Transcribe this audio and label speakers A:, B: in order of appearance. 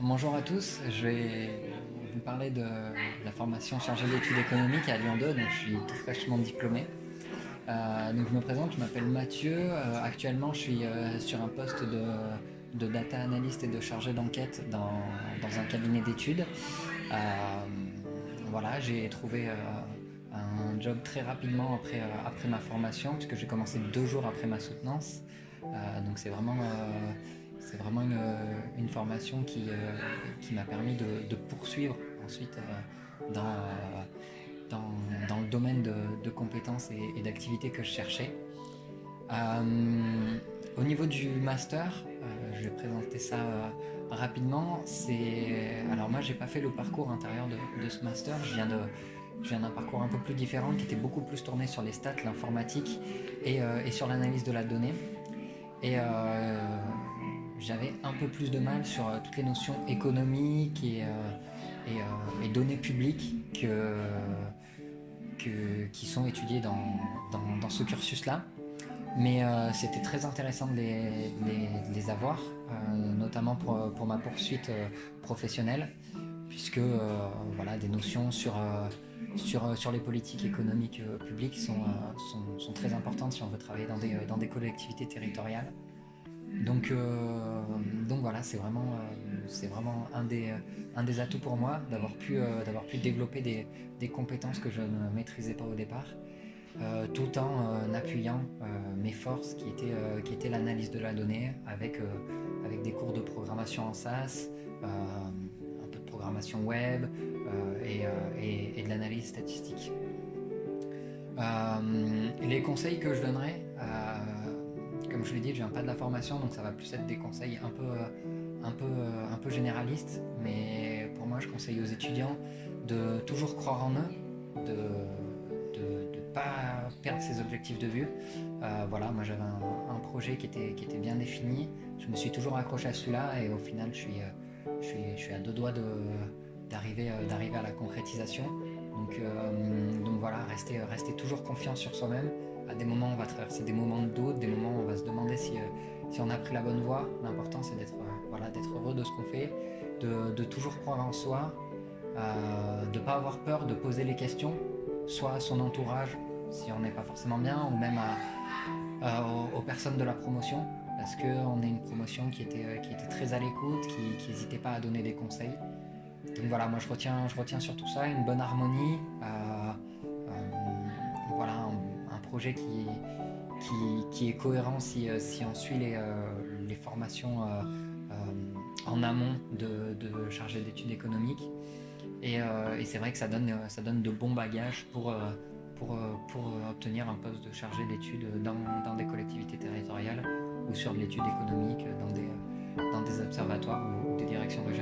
A: Bonjour à tous, je vais vous parler de la formation chargée d'études économiques à Lyon 2, donc je suis tout fraîchement diplômé. Donc je me présente, je m'appelle Mathieu, actuellement je suis sur un poste de data analyst et de chargé d'enquête dans un cabinet d'études. Euh, voilà, j'ai trouvé un job très rapidement après ma formation, puisque j'ai commencé 2 jours après ma soutenance. Donc c'est vraiment une formation qui m'a permis de poursuivre ensuite dans le domaine de compétences et d'activités que je cherchais. Au niveau du master, je vais présenter ça rapidement. Alors moi, j'ai pas fait le parcours intérieur de ce master. Je viens d'un parcours un peu plus différent qui était beaucoup plus tourné sur les stats, l'informatique et sur l'analyse de la donnée. Et j'avais un peu plus de mal sur toutes les notions économiques et données publiques qui sont étudiées dans ce cursus-là. Mais c'était très intéressant de les avoir, notamment pour ma poursuite professionnelle, puisque voilà, des notions sur les politiques économiques publiques sont très importantes si on veut travailler dans des collectivités territoriales. Donc, euh, donc voilà, c'est vraiment un des atouts pour moi d'avoir pu développer des compétences que je ne maîtrisais pas au départ, tout en appuyant mes forces qui étaient l'analyse de la donnée avec des cours de programmation en SAS, un peu de programmation web et de l'analyse statistique. Les conseils que je donnerais, comme je l'ai dit, je viens pas de la formation, donc ça va plus être des conseils un peu généralistes, mais pour moi, je conseille aux étudiants de toujours croire en eux, de pas perdre ses objectifs de vue. Voilà, moi j'avais un projet qui était bien défini, je me suis toujours accroché à celui-là et au final, je suis à 2 doigts d'arriver à la concrétisation. Donc voilà, rester toujours confiant sur soi-même. À des moments, on va traverser des moments de doute, des moments où on va se demander si on a pris la bonne voie. L'important, c'est d'être heureux de ce qu'on fait, de toujours croire en soi, de ne pas avoir peur de poser les questions, soit à son entourage, si on n'est pas forcément bien, ou même aux personnes de la promotion, parce qu'on est une promotion qui était très à l'écoute, qui n'hésitait pas à donner des conseils. Donc voilà, moi je retiens surtout ça, une bonne harmonie, voilà, un projet qui est cohérent si on suit les formations en amont de chargé d'études économiques. Et c'est vrai que ça donne de bons bagages pour obtenir un poste de chargé d'études dans des collectivités territoriales ou sur de l'étude économique dans des observatoires ou des directions régionales.